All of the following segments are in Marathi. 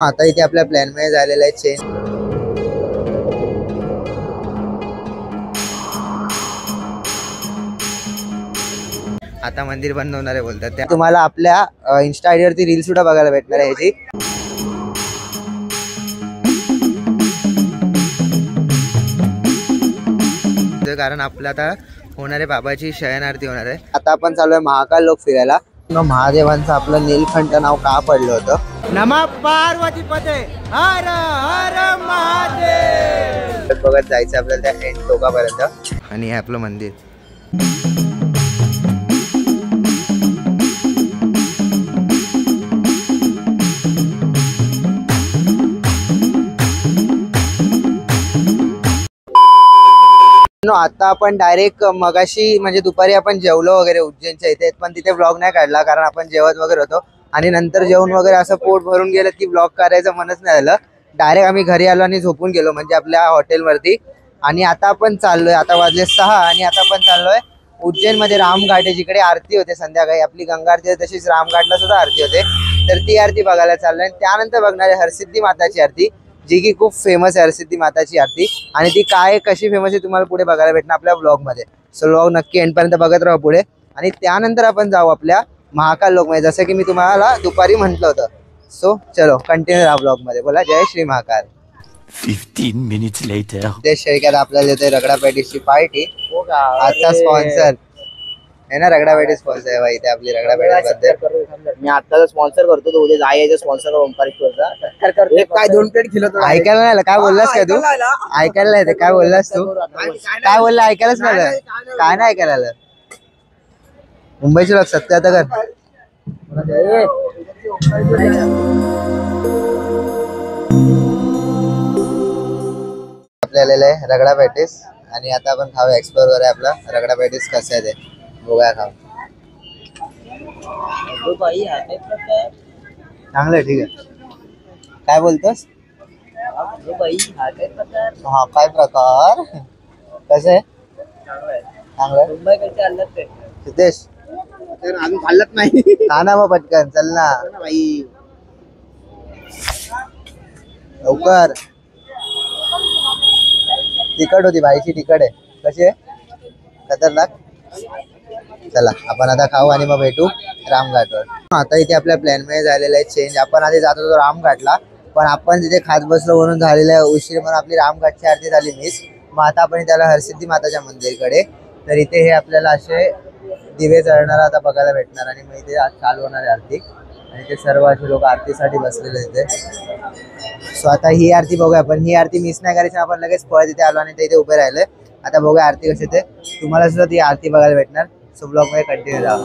आता इथे आपल्या प्लॅन मध्ये झालेला आहे चेंज. आता मंदिर बंद होणार आहे बोलतात. त्या तुम्हाला आपल्या इन्स्टा आयडी वरती रील सुद्धा बघायला भेटणार आहे याची. कारण आपल्या आता होणारे बाबाची शयन आरती होणार आहे. आता आपण चालू आहे महाकाल लोक फिरायला. महादेवांचं आपलं नीलकंठ नाव का पडलं होतं. नमः पार्वती पते हर हर महादेव बघत जायचं आपल्याला त्या एंड टोकापर्यंत. आणि हे आपलं मंदिर. आता आपण डायरेक्ट मगाशी म्हणजे दुपारी आपण जेवलो वगैरे उज्जैनच्या इथे, पण तिथे व्लॉग नाही काढला कारण आपण जेवत वगैरे होतो. आणि नंतर जेवण वगैरे असं पोट भरून गेलं की व्लॉग करायचं मनच नाही झालं. डायरेक्ट आम्ही घरी आलो आणि झोपून गेलो म्हणजे आपल्या हॉटेलवरती. आणि आता आपण चाललोय, आता वाजले 6 आणि आता आपण चाललोय उज्जैन मध्ये रामघाट आहे, जिकडे आरती होते संध्याकाळी. आपली गंगा आरती आहे तशीच रामघाटला सुद्धा आरती होते, तर ती आरती बघायला चाललोय. त्यानंतर बघणार आहे हरसिद्धी माताची आरती, जी की खूप फेमस आहे हरसिद्धी माताची आरती. आणि ती काय कशी फेमस आहे तुम्हाला पुढे बघायला भेटणार आपल्या व्लॉग मध्ये. सो व्लॉग नक्की एंड पर्यंत बघत राहा पुढे. आणि त्यानंतर आपण जाऊ आपल्या महाकाल लोक मध्ये, जसं की मी तुम्हाला दुपारी म्हटलं होतं. सो चलो कंटिन्यू राहा व्लॉग मध्ये. बोला जय श्री महाकाल. 15 minutes later. ते शेळक्यात आपल्याला देते रगडा पॅटीसची पार्टी. आता स्पॉन्सर है ना, रगडा पॅटी स्पॉन्सर आहे इथे आपली रगडा पॅटी बद्दल. मी आता स्पॉन्सर करतो, तो उद्या जायचं स्पॉन्सर ओंकारेश्वरचा. काय 2 प्लेट खिलो. ऐकायला नाही काय बोललास का तू? ऐकायला नाही काय बोललास तू? काय बोलला ऐकायलाच नाही. काय नाही ऐकायला आलं. मुंबईचे लोक सत्य आता कर. आपल्याला आहे रगडा पॅटीस आणि आता आपण खाऊ एक्सप्लोर करूया आपला रगडा पॅटीस कसं आहे ते बघूया. खाऊ चांगलं ठीक आहे. काय बोलतोस? हा काय प्रकार कसं आहे? चांगलं. सिद्धेश अजून खाल्लंच नाही. खा ना मग पटकन चल ना बाई लवकर. तिखट होती भाईची, तिखट आहे. कशी आहे? खतरनाक. चला आपण आता खाऊ आणि मग भेटू रामघाटवर. आता इथे आपल्या प्लॅन मध्ये झालेला आहे चेंज. आपण आधी जात होतो रामघाटला, पण आपण तिथे खात बसलो म्हणून झालेलं आहे उशीर, म्हणून आपली रामघाटची आरती झाली मिस. मग आता आपण त्याला हरसिद्धी माताच्या मंदिरकडे. तर इथे हे आपल्याला असे दिवे जळणार आता बघायला भेटणार आणि मग इथे चालू होणार आहे आरती. आणि ते सर्व असे लोक आरतीसाठी बसलेले इथे. सो आता ही आरती बघूया. पण ही आरती मिस नाही करायची. आपण लगेच पळत इथे आलो आणि ते इथे उभे राहिले. आता बघूया आरती कशी ते. तुम्हाला सुद्धा ती आरती बघायला भेटणार. सो ब्लॉग मध्ये कंटिन्यू राहा.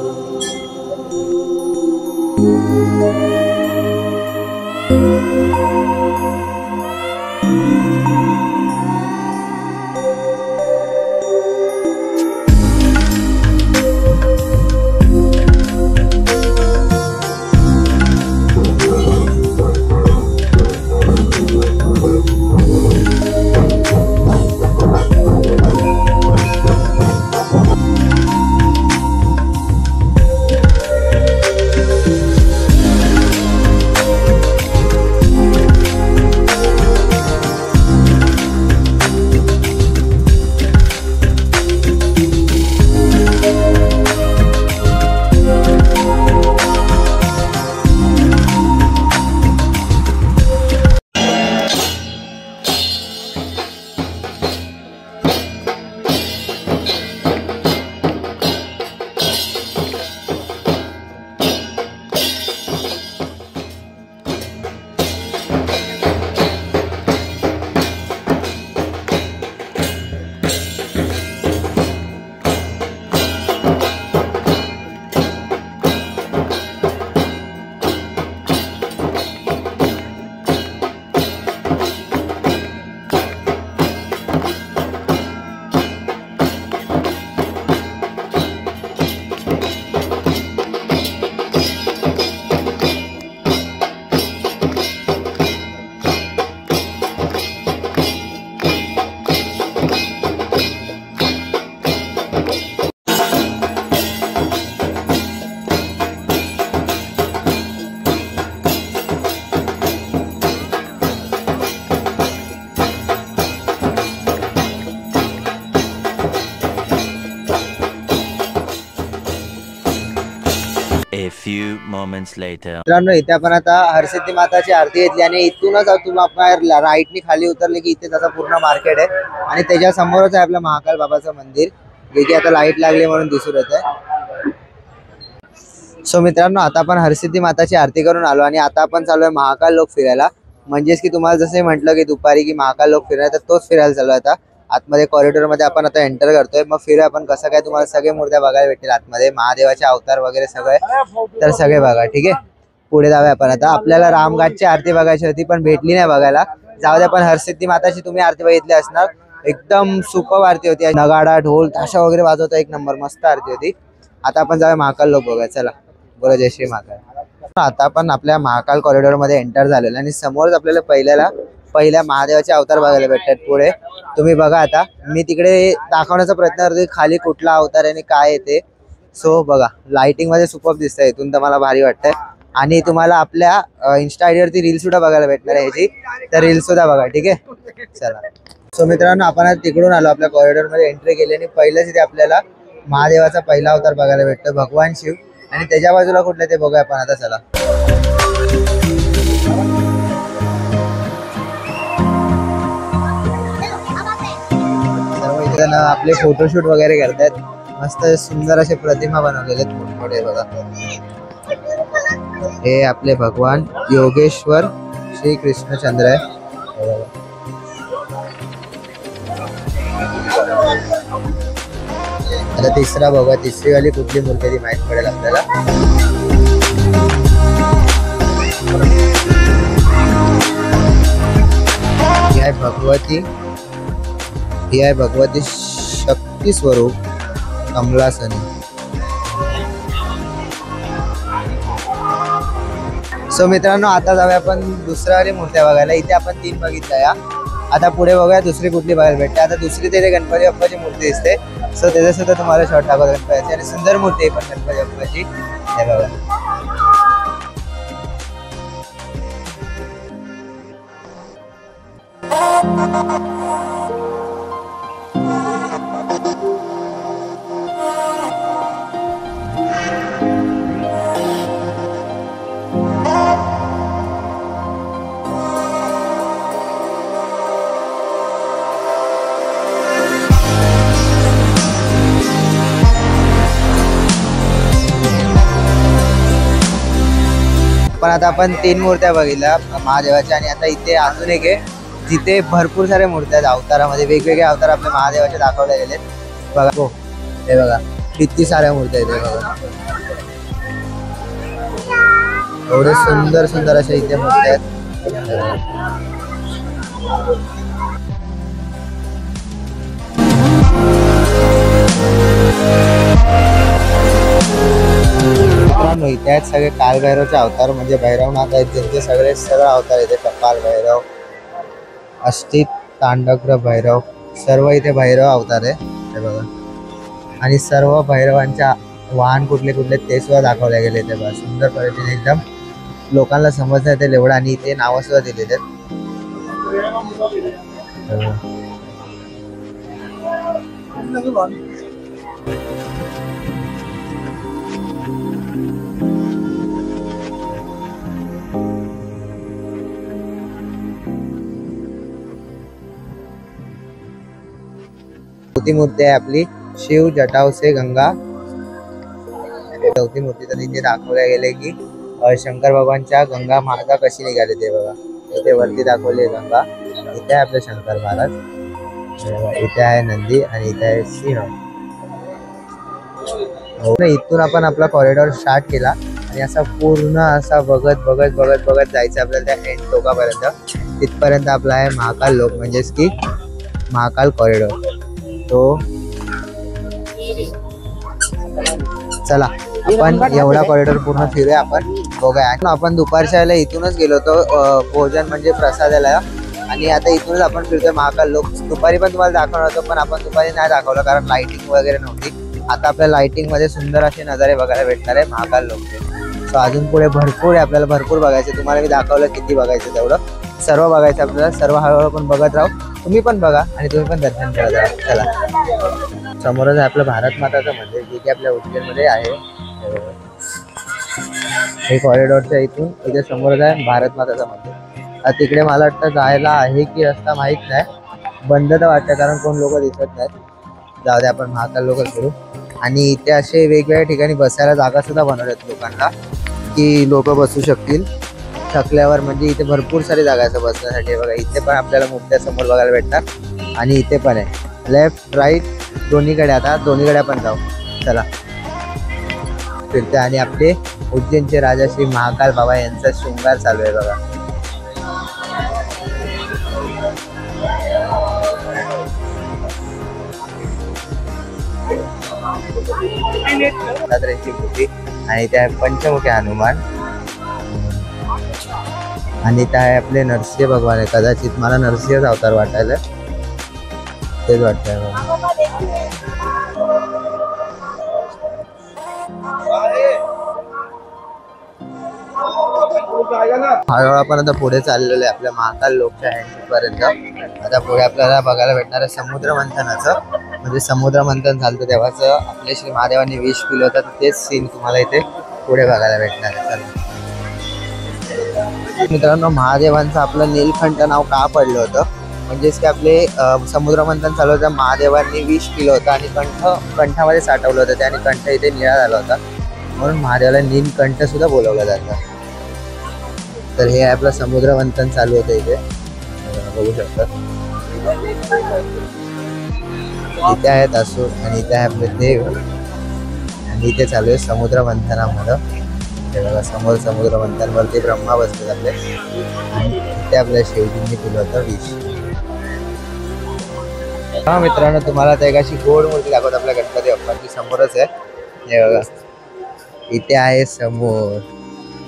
moments later. मित्रांनो इथे आपण आता हरसिद्धी माताची आरती घेतली आणि इथूनच आपण राईटनी खाली उतरले की इथे त्याचा पूर्ण मार्केट आहे आणि त्याच्या समोरच आहे आपलं महाकाल बाबाचं मंदिर, जे की आता लाईट लागली म्हणून दिसून येत आहे. सो मित्रांनो आता आपण हरसिद्धी माताची आरती करून आलो आणि आता आपण चालू आहे महाकाल लोक फिरायला. म्हणजेच की तुम्हाला जसे म्हटलं की दुपारी की महाकाल लोक फिरायला, तर तोच फिरायला चालू आहे. आता आतमध्ये कॉरिडॉर मध्ये आपण आता एंटर करतोय. मग फिरूया आपण कसं काय, तुम्हाला सगळे मूर्त्या बघायला भेटतील आतमध्ये, महादेवाचे अवतार वगैरे सगळे, तर सगळे बघा. ठीक आहे, पुढे जाऊया आपण. आता आपल्याला रामघाटची आरती बघायची होती पण भेटली नाही बघायला. जाऊ द्या, पण हरसिद्धी माताची तुम्ही आरती बघितली असणार, एकदम सुपर आरती होती. नगाडा ढोल ताशा वगैरे वाजवतो, एक नंबर मस्त आरती होती. आता आपण जाऊया महाकाल लोक बघा. चला बोला जय श्री महाकाल. आता आपण आपल्या महाकाल कॉरिडॉर मध्ये एंटर झालेलो आणि समोरच आपल्याला पहिल्या महादेवाचे अवतार बघायला भेटतात. पुढे तुम्ही बघा. आता मी तिकडे दाखवण्याचा प्रयत्न करतो खाली कुठला अवतार आहे आणि काय येते. सो बघा, लाइटिंग मध्ये सुपर दिसतंय, इथून तर मला भारी वाटतंय. आणि तुम्हाला आपल्या इन्स्टा आयडी वरती रील सुद्धा बघायला भेटणार आहे ह्याची, तर रील सुद्धा बघा. ठीक आहे, चला. सो मित्रांनो आपण आज तिकडून आलो, आपल्या कॉरिडॉर मध्ये एंट्री केली आणि पहिल्याच इथे आपल्याला महादेवाचा पहिला अवतार बघायला भेटतो, भगवान शिव. आणि त्याच्या बाजूला कुठले ते बघूया आपण आता. चला सर्व इथे ना आपले फोटोशूट वगैरे करतात. मस्त सुंदर असे प्रतिमा बनवलेले आहेत मोठमोठे बघा. हे आपले भगवान योगेश्वर श्री कृष्णचंद्र आहे. आता तिसरा बघा, तिसरी वाली कुठली मूर्ती ती माहित पडेल आपल्याला. ही आहे भगवती, ही आहे भगवती शक्ती स्वरूप कमलासनी. सो मित्रांनो आता जाऊया आपण दुसऱ्या वाली मूर्त्या बघायला. इथे आपण 3 बघितल्या या. आता पुढे बघूया दुसरी कुठली बघायला भेटते. आता दुसरी तिथे गणपती बाप्पाची मूर्ती दिसते. सो त्याच्या सुद्धा तुम्हाला शॉर्ट टाकतो गणपतीची, आणि सुंदर मूर्ती आहे पण गणपती बाप्पाची. हे बघा. पण आता आपण 3 मूर्त्या बघितल्या महादेवाच्या, आणि आता इथे अजून एक आहे जिथे भरपूर साऱ्या मूर्त्या आहेत अवतारामध्ये. वेगवेगळे अवतार आपल्या महादेवाचे दाखवले गेले बघा. हो हे बघा, किती साऱ्या मूर्त्या आहेत बघा. एवढे सुंदर सुंदर अशा इथे मूर्त्या आहेत. मित्रांनो इथे आहेत सगळे कालभैरवचे अवतार, म्हणजे भैरवनाथ आहेत त्यांचे सगळे अवतार इथे. कपाल भैरव, अष्टित, तांडग्र भैरव, सर्व इथे भैरव अवतार आहे हे बघा. आणि सर्व भैरवांच्या वाहन कुठले कुठले ते सुद्धा दाखवले गेले ते बघा. सुंदर पद्धतीने एकदम लोकांना समजण्यात येईल एवढं, आणि इथे नावं सुद्धा दिलेले आहेत. चौथी मूर्ती आहे आपली शिव जटाव से गंगा. चौथी मूर्ती तर इथे दाखवल्या गेले की शंकर भगवानच्या गंगा माता कशी निघाली ते बघा. इथे वरती दाखवली गंगा. इथे आहे आपले शंकर महाराज, इथे आहे नंदी, आणि इथे आहे सिंह. इथून आपण आपला कॉरिडॉर स्टार्ट केला आणि असा पूर्ण असा बघत बघत बघत बघत जायचं आपल्याला त्या एंड टोकापर्यंत. तिथपर्यंत आपला आहे महाकाल लोक, म्हणजेच की महाकाल कॉरिडॉर. तो चला आपण एवढा कॉरिडॉर पूर्ण फिरूया आपण बघूया. आपण दुपारच्या वेळेला इथूनच गेलो होतो भोजन म्हणजे प्रसादाला, आणि आता इथूनच आपण फिरतोय महाकाल लोक. दुपारी पण तुम्हाला दाखवणार होतं पण आपण दुपारी नाही दाखवलं कारण लाइटिंग वगैरे नव्हती. आता आपल्या लाइटिंग मध्ये सुंदर असे नजारे बघायला भेटणार आहे महाकाल लोकचे. सो अजून पुढे भरपूर आहे आपल्याला, भरपूर बघायचं. तुम्हाला मी दाखवलं किती बघायचं तेवढं सर्व बघायचं आपल्याला. सर्व हळूहळू पण बघत राहू, तुम्ही पण बघा आणि तुम्ही पण दर्शन करत राहा. चला समोरच आहे आपलं भारत माताचं मंदिर, जे की आपल्या उज्जैनमध्ये आहे. हे कॉरिडॉरच्या इथून इथे समोर आहे भारत माताचं मंदिर. तिकडे मला वाटतं जायला आहे की रस्ता माहीत नाही, बंद तर वाटतं कारण कोण लोक दिसत नाहीत. जाऊ दे आपण महाकाल लोक करू. आणि इथे असे वेगवेगळ्या ठिकाणी बसायला जागा सुद्धा बनवल्यात लोकांना की लोक बसू शकतील थकल्यावर. म्हणजे इथे भरपूर सारी जागा आहे बसण्यासाठी. बघा इथे पण आपल्याला मूर्त्या समोर बघायला भेटणार आणि इथे पण आहे लेफ्ट राईट दोन्हीकडे. आता दोन्हीकडे आपण जाऊ चला फिरते. आणि आपले उज्जैनचे राजा श्री महाकाल बाबा यांचा शृंगार चालू आहे बघा. त्यांची मूर्ती आणि त्या पंचमुखी हनुमान आणि त्या आहे आपले नरसिंह भगवान आहे. कदाचित मला नरसिंहच अवतार वाटायला तेच वाटतंय. हळूहळू आपण आता पुढे चाललेलो आहे आपल्या महाकाल लोकच्या एंट्री पर्यंत. आता पुढे आपल्याला बघायला भेटणार आहे समुद्र मंथनाचं. म्हणजे समुद्र मंथन झालं तेव्हाच आपले श्री महादेवांनी विष पिलं होतं तेच सीन तुम्हाला इथे पुढे बघायला भेटणार आहे. मित्रांनो महादेवांचं आपलं नीलकंठ नाव का पडलं होतं म्हणजेच की आपले समुद्र मंथन चालू होतं, महादेवांनी विष पिलं होतं आणि कंठामध्ये साठवलं होतं त्याने कंठ इथे निळा झाला होता म्हणून महादेवाला नीलकंठ सुद्धा बोलवलं जातं. तर हे आपलं समुद्र मंथन चालू होतं इथे बघू शकता. इथे आहेत असुर आणि इथे आहे आपले देव आणि इथे चालू आहे समुद्र मंथनामध्ये. हे बघा समोर समुद्र मंथनवरती ब्रह्मा बसतात आपले आणि इथे आपल्या शिवजींनी पिलं होतं विष. हा मित्रांनो तुम्हाला त्या अशी गोड मूर्ती दाखवत आपल्या गणपती बाप्पांची समोरच आहे. हे बघा इथे आहे समोर.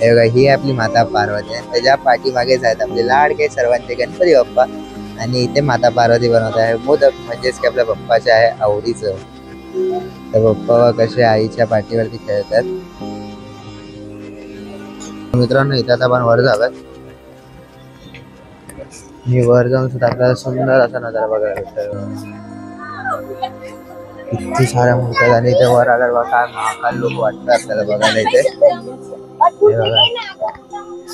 हे बघा ही आपली माता पार्वती आहे. त्याच्या पाठीमागेच आहेत आपले लाडके सर्वांचे गणपती बाप्पा आणि इथे माता पार्वती बनवत आहे मोदक म्हणजेच की आपल्या बाप्पाचे आहे आवडीचं. तर बाप्पा कसे आईच्या पाठीवरती खेळतात. मित्रांनो इथे आता आपण वर जाऊयात. मी वर जाऊन सुद्धा आपल्याला सुंदर असा नजारा बघायला भेटतो. किती साऱ्या मूर्त्या आणि इथे वर आल्यावर बघा काय महाकाल लोक वाटतं आपल्याला बघायला इथे. हे बघा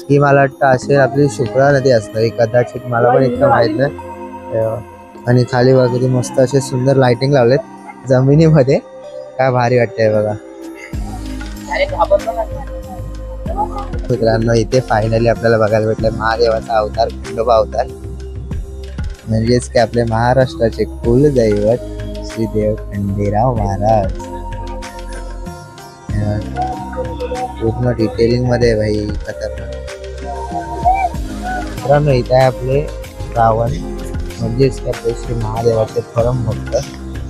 ही मला वाटतं असेल आपली शुक्रा नदी असणार कदाचित मला पण इतकं माहित नाही. आणि खाली वगैरे मस्त असे सुंदर लाइटिंग लावलेत जमिनीमध्ये काय भारी वाटतंय बघा. मित्रांनो इथे फायनली आपल्याला बघायला भेटलं महादेवाचा अवतार खंडोबा अवतार म्हणजेच की आपले महाराष्ट्राचे कुलदैवत श्री देव खंडेराव महाराज. पूर्ण डिटेलिंग मध्ये भाई खतरनाक. मित्रांनो इथे आहे आपले रावण म्हणजेच की आपले श्री महादेवाचे परम भक्त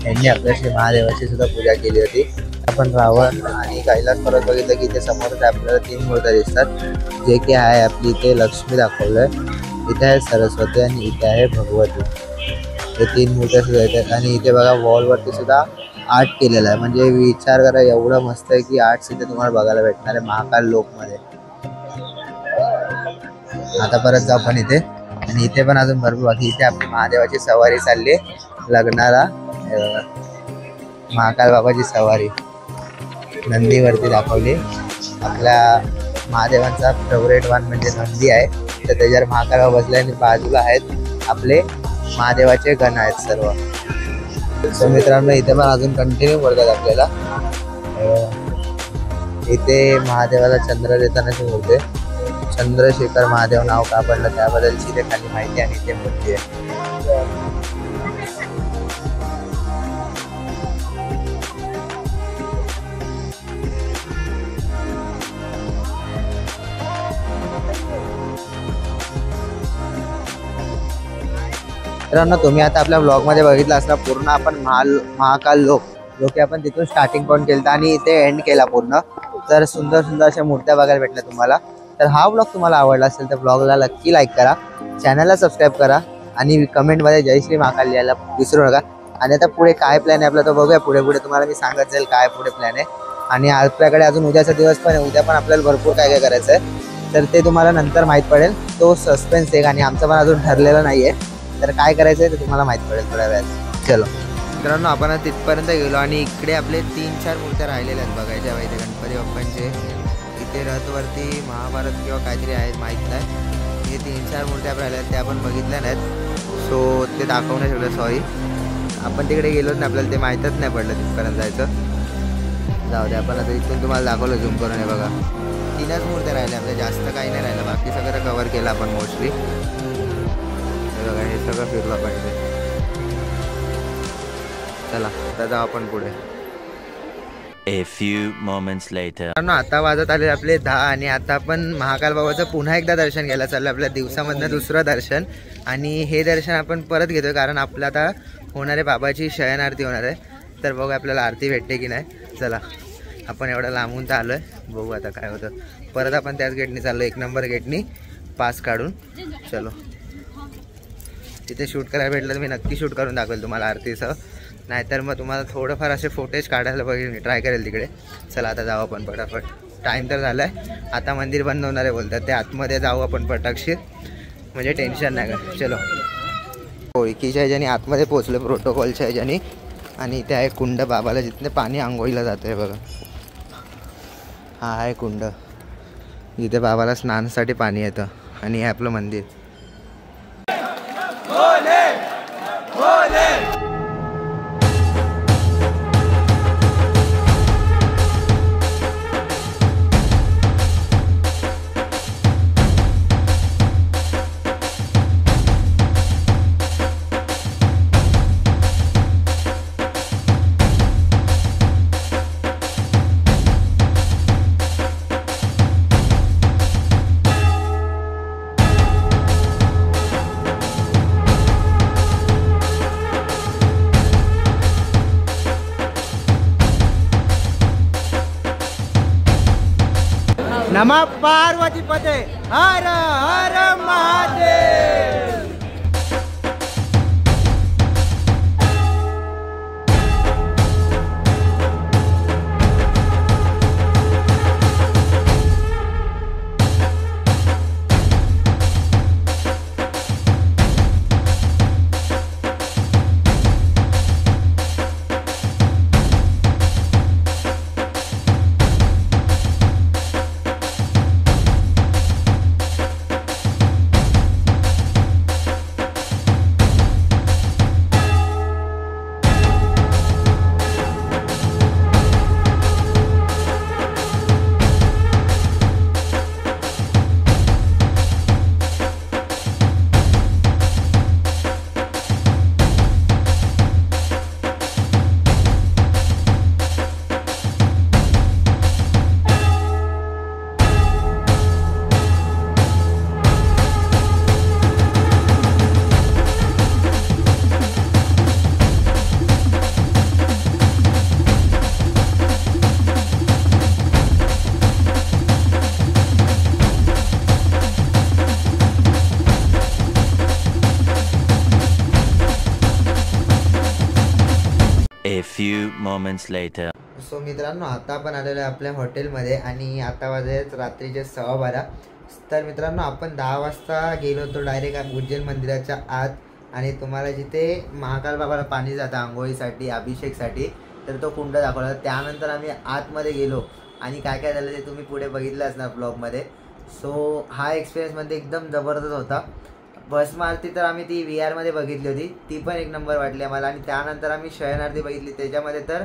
यांनी आपल्या श्री महादेवाची सुद्धा पूजा केली होती. आपण रावण आणि कैलास पर्वत बघितलं की इथे समोर आपल्याला 3 मूर्त्या दिसतात जे की आहे आपली इथे लक्ष्मी दाखवलंय, इथे आहे सरस्वती आणि इथे आहे भगवती. हे 3 मूर्त्या सुद्धा येतात आणि इथे बघा वॉलवरती सुद्धा आर्ट केलेला आहे. म्हणजे विचार करा एवढं मस्त आहे की आर्ट्स इथे तुम्हाला बघायला भेटणार आहे महाकाल लोकमध्ये. आता परत जाऊ पण इथे आणि इथे पण अजून भरपूर बाकी. इथे आपली महादेवाची सवारी चालली लग्नाला. महाकाल बाबाची सवारी नंदीवरती दाखवली. आपल्या महादेवांचा फेवरेट वन म्हणजे नंदी आहे तर त्याच्यावर महाकाल बाबा बसले आणि बाजूला आहेत आपले महादेवाचे गण आहेत सर्व. मित्रांनो इथे पण अजून कंटिन्यू करतात आपल्याला. इथे महादेवाला चंद्र देतानाची मूर्ती आहे. चंद्रशेखर महादेव नाव का पडलं त्याबद्दलची इथे खाली माहिती आणि इथे मूर्ती आहे. मित्रांनो तुम्ही आता आपल्या ब्लॉग मध्ये बघितलं असला पूर्ण आपण महाकाल लोक आपण तिथून स्टार्टिंग पॉईंट केलं आणि इथे एंड केला पूर्ण. तर सुंदर सुंदर अशा मूर्त्या बघायला भेटल्या तुम्हाला. तर हा ब्लॉग तुम्हाला आवडला असेल तर ब्लॉगला नक्की लाईक करा, चॅनलला सबस्क्राईब करा आणि कमेंटमध्ये जय श्री महाकाल लिहायला विसरू नका. आणि आता पुढे काय प्लॅन आहे आपला तो बघूया. पुढे पुढे तुम्हाला मी सांगत जाईल काय पुढे प्लॅन आहे. आणि आपल्याकडे अजून उद्याचा दिवस पण आहे. उद्या पण आपल्याला भरपूर काय काय करायचं आहे तर ते तुम्हाला नंतर माहीत पडेल. तो सस्पेन्स आहे आणि आमचं पण अजून ठरलेलं नाही आहे. तर काय करायचं आहे ते तुम्हाला माहीत पडेल थोड्या वेळात. चलो मित्रांनो आपण तिथपर्यंत गेलो आणि इकडे आपले 3-4 मूर्त्या राहिलेल्या आहेत बघायच्या पाहिजे गणपती बाप्पांचे. तिथे रथवरती महाभारत किंवा काहीतरी आहेत माहीत नाही. हे 3-4 मूर्त्या राहिल्या त्या आपण बघितल्या नाहीत, सो ते दाखवू नाही शकलं, सॉरी. आपण तिकडे गेलोच नाही, आपल्याला ते माहीतच नाही पडलं तिथपर्यंत जायचं. जाऊ दे, आपण आता इथून तुम्हाला दाखवलं झूम करून. हे बघा 3च मूर्त्या राहिल्या, आपल्या जास्त काही नाही राहिलं, बाकी सगळं कव्हर केलं आपण मोस्टली. हे बघा हे सगळं फिरलं आपण इथे. चला आता जाऊ आपण पुढे. A few moments later. आता वाजत आले आपले 10 आणि आता आपण महाकाल बाबाचं पुन्हा एकदा दर्शन घ्यायला चाललं. आपल्या दिवसामधनं दुसरं दर्शन, आणि हे दर्शन आपण परत घेतोय कारण आपलं आता होणार आहे बाबाची शयन आरती होणार आहे. तर बघू आपल्याला आरती भेटते की नाही. चला आपण एवढं लांबून तर आलोय, बघू आता काय होतं. परत आपण त्याच गेटनी चाललो, 1 नंबर गेटनी पास काढून. चलो तिथे शूट करायला भेटलं तर मी नक्की शूट करून दाखवेल तुम्हाला आरतीचं, नाहीतर मग तुम्हाला थोडंफार असे फुटेज काढायला बघेल मी, ट्राय करेल तिकडे. चला आता जाऊ आपण पटापट, टाईम तर झाला आहे. आता मंदिर बंद होणार आहे बोलतात, ते आतमध्ये जाऊ आपण पटाक्षीर, म्हणजे टेन्शन नाही का. चलो ओळखीच्या ह्याच्यानी आतमध्ये पोचलो, प्रोटोकॉलच्या ह्याच्यानी. आणि इथे आहे कुंड बाबाला, जिथे पाणी आंघोळीला जातं आहे बघा. हा आहे कुंड, जिथे बाबाला स्नानासाठी पाणी येतं, आणि हे आपलं मंदिर. नमः पार्वती पते Har Har Mahadev. A few moments later. So मित्रांनो आता आपण आलेलो आहे आपल्या हॉटेलमध्ये, आणि आता वाजले रात्रीचे 12:15. तर मित्रांनो आपण 10 वाजता गेलो होतो डायरेक्ट उज्जैन मंदिराच्या आत, आणि तुम्हाला जिथे महाकाल बाबाला पाणी जातं आंघोळीसाठी अभिषेकसाठी, तर तो कुंड दाखवला. त्यानंतर आम्ही आतमध्ये गेलो, आणि काय काय झालं ते तुम्ही पुढे बघितलं असणार ब्लॉगमध्ये. सो हा एक्सपिरियन्स मध्ये एकदम जबरदस्त होता. भस्म आरती तर आम्ही ती VR मध्ये बघितली होती, ती पण 1 नंबर वाटली आम्हाला. आणि त्यानंतर आम्ही शयन आरती बघितली, त्याच्यामध्ये तर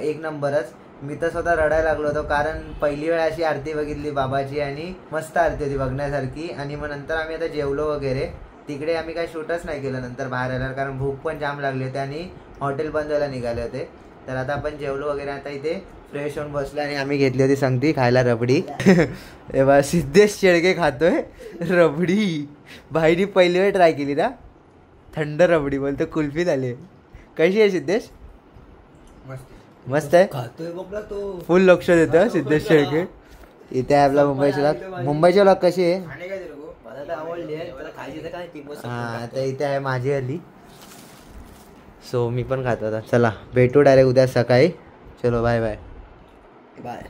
1 नंबरच. मी तर स्वतः रडायला लागलो होतो, कारण पहिली वेळ अशी आरती बघितली बाबाची, आणि मस्त आरती होती बघण्यासारखी. आणि मग नंतर आम्ही आता जेवलो वगैरे. तिकडे आम्ही काही शूटच नाही केलं नंतर बाहेर आल्यावर, कारण भूक पण जाम लागली होती आणि हॉटेल बंद व्हायला निघाले होते. तर आता आपण जेवलो वगैरे, आता इथे फ्रेश होऊन बसलो, आणि आम्ही घेतली होती संगती खायला रबडी. एव्हा सिद्धेश शेळके खातोय रबडी. भाईनी पहिली वेळ ट्राय केली ना, थंड रबडी, बोलतो कुल्फी झाली. कशी आहे सिद्धेश? मस्त आहे, खातोय बघला तो, फुल लक्ष देतो सिद्धेश शेळके. इथे आहे आपला मुंबईची व्लॉग कशी आहे? हा, तर इथे आहे माझी आली. सो मी पण खातो आता. चला भेटू डायरेक्ट उद्या सकाळी. चलो बाय बाय. बाय.